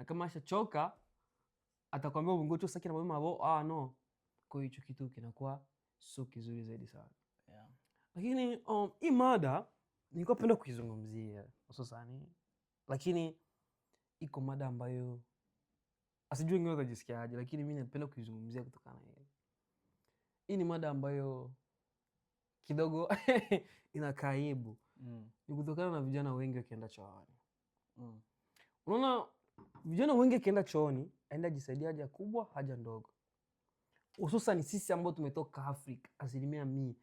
na kama ashachoka atakwambia ngoja usaki na mabo no, kwa hicho kitu kinakuwa sio kizuri zaidi sana. Yeah. Lakini hii mada nilikuwa napenda kuizungumzia hususani, lakini iko mada ambayo asijui wengine watajisikiaje, lakini mimi napenda kuizungumzia kutokana na hiyo. Hii ni mada ambayo kidogo inakaa aibu. Ni kutokana na vijana wengi wakienda chooni. Unaona vijana wengi wakienda chooni, aenda jisaidia haja kubwa, haja ndogo. Hususan sisi ambao tumetoka Afrika, 100%.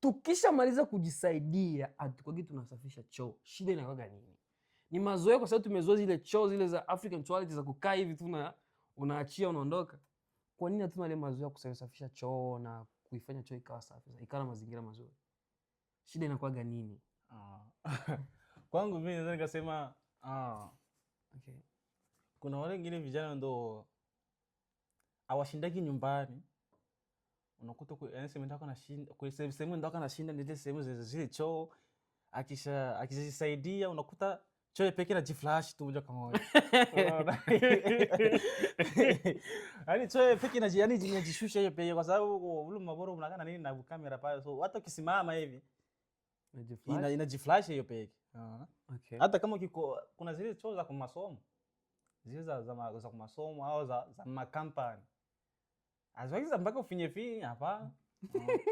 Tukisha maliza kujisaidia, hatukwagi tunasafisha choo. Shida inakuwa nini? Ni mazoea, kwa sababu tumezoea zile choo zile za African toilet za kukaa hivi tu na unaachia unaondoka. Kwa nini hatuna ile mazoea kusafisha choo na kuifanya choo ikawa safi, ikawa na mazingira mazuri? Shida inakuwa nini? Kwangu mimi naweza nikasema okay. Kuna wale wengine vijana ndo hawashindaki nyumbani. Unakuta yaani sehemu ndako anashinda, kwa sehemu ndako anashinda ndio sehemu zile choo. Akijisaidia unakuta choo pekee na jiflash tu moja kwa moja. Yaani choo pekee na yani jinajishusha hiyo pekee, kwa sababu ule maboro mnakaa nini na kamera pale, so hata ukisimama hivi inajiflash hiyo pekee. Okay. Hata kama kuna zile choo za masomo, zile za masomo au za makampani, aziwagiza mpaka ufinye hapa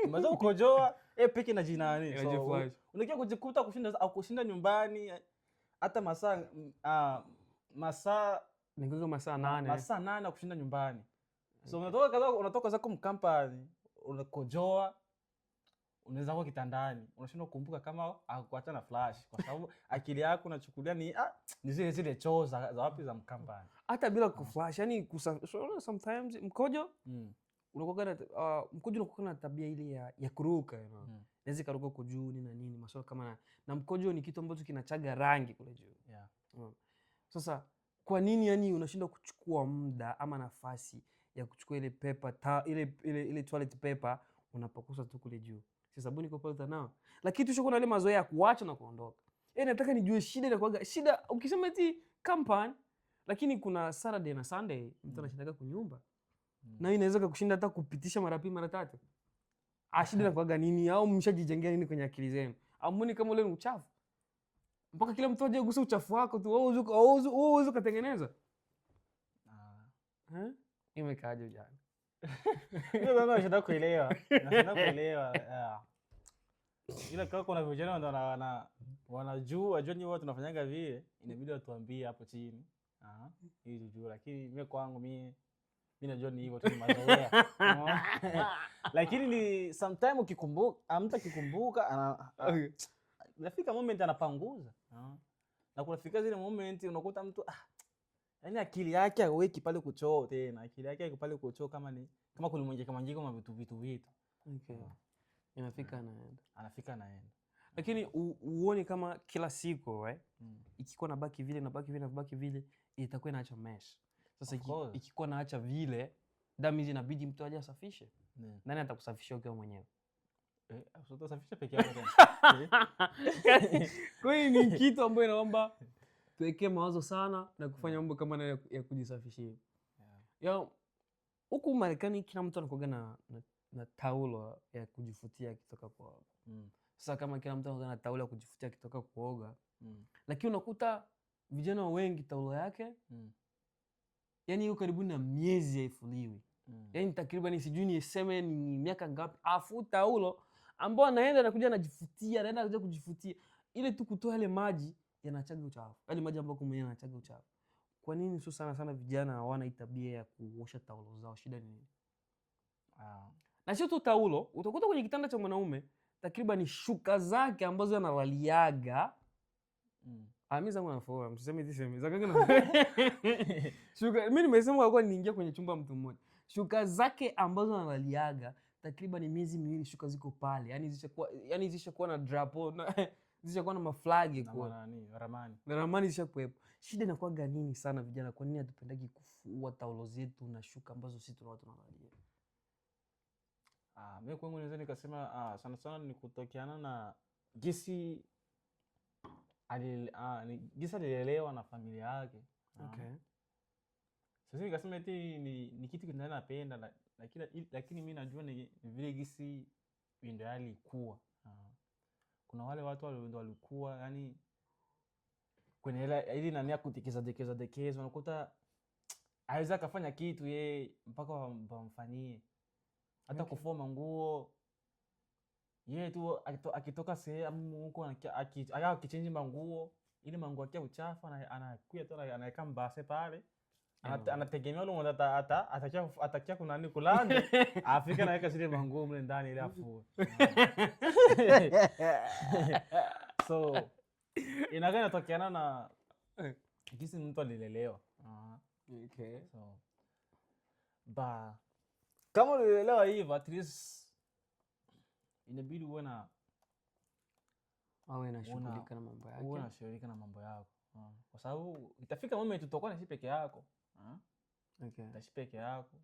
umeweza ukojoa peke na jinani, so unakia kujikuta kushinda nyumbani hata masaa 8 kushinda nyumbani. So unatoka zako mkampani, unakojoa, unaweza kwa kitandani, unashindwa kukumbuka kama hakuacha na flash, kwa sababu akili yako unachukulia ni zile choo za wapi za mkampani. Hata bila kuflash, yani sometimes mkojo mkojo unakuwa na tabia ile ya kuruka, naweza karuka huko juu na nini, masuala kama na mkojo ni kitu ambacho kinachaga rangi kule juu. Sasa kwa nini yani unashindwa kuchukua muda ama nafasi ya kuchukua ile paper ile toilet paper unapakusa tu kule juu? Si sabuni kwa pale utanao, lakini tushakuwa na ile mazoea ya kuacha na kuondoka. Nataka nijue shida inakuwa shida ukisema eti company, lakini kuna Saturday na Sunday mtu anashindaga kunyumba. Na inaweza kukushinda hata kupitisha mara 2 mara 3. Shida inakuwa nini? Au mshajijengea nini kwenye akili zenu? Amuni kama ule ni uchafu, mpaka kila mtu aje gusa uchafu wako tu, wewe ukatengeneza. Imekaaje jana? Ndio baba anataka kuelewa. Ila kwa kuna vijana ndo wanajua ni watu tunafanyaga vile, inabidi watuambie hapo chini. Hii juu, lakini mimi kwangu mimi najua ni hivyo tu, mazoea. Lakini ni sometimes ukikumbuka, mtu akikumbuka nafika moment anapanguza. Na kunafika zile moment unakuta mtu yaani akili yake haweki pale kuchoo tena. Akili yake iko pale kuchoo kama kulimonjeka kama vitu. Okay. Inafika anafika naenda. Lakini uone kama kila siku ikikuwa nabaki vile itakuwa inaacha mess. Sasa ikikuwa naacha vile, damu inabidi mtu aje asafishe. Nani atakusafishia ukiwa mwenyewe? Utasafisha peke yako. Kwa hiyo ni kitu ambacho inaomba tuweke mawazo sana na kufanya mambo kama na ya kujisafishia. Huku Marekani kila mtu anakuwa na taulo ya kujifutia akitoka kuoga. Sasa kama kila mtu anakuwa na taulo ya kujifutia akitoka kuoga, lakini unakuta vijana wengi taulo yake yani yuko karibu na miezi haifuliwi. Yani takriban sijui niseme ni miaka ngapi, afu taulo ambao anaenda anakuja anajifutia, anaenda kuja kujifutia ile tu kutoa ile maji yanachaga uchafu. Yale maji ambayo kumenya yanachaga uchafu. Kwa nini sio sana vijana hawana hii tabia ya kuosha taulo zao? Shida ni nini? Na sio tu taulo, utakuta kwenye kitanda cha mwanaume takriban shuka zake ambazo analaliaga. Mimi zangu nafua, msiseme hizi sema. Zaka na shuka, mimi nimesema kwa niingia kwenye chumba mtu mmoja. Shuka zake ambazo analaliaga takriban miezi 2 shuka ziko pale. Yaani zishakuwa na drapo, zishakuwa na maflagi kwa ramani zishakuwepo. Shida inakuwa nini sana vijana? Kwa nini hatupendagi kufua taulo zetu na shuka ambazo sisi tunalalia? Mimi kwangu naweza nikasema sana ni kutokeana na gisi alilelewa na familia yake. Okay. Sasa nikasema eti ni kitu kinaenda napenda lakini mimi najua ni vile gisi ndio alikuwa. Kuna wale watu ndio walikuwa yani kwenye ile nani ya kutekeza unakuta aweza kafanya kitu yeye mpaka wamfanyie hata kufua nguo yeye tu akitoka sehemu huko akichange manguo ili manguo yake uchafu anakuja tu anaweka mbase pale anategemea ule mmoja atakia kuna nini kulanda afika naweka zile manguo mle ndani ile afue. So inakaa inatokeana na jinsi mtu alilelewa. Okay. So kama ulilelewa hivyo at least inabidi uwe na unashughulika na mambo yake. Unashughulika na mambo yako. Kwa sababu itafika moment utakuwa na peke yako. Okay. Utashi peke yako.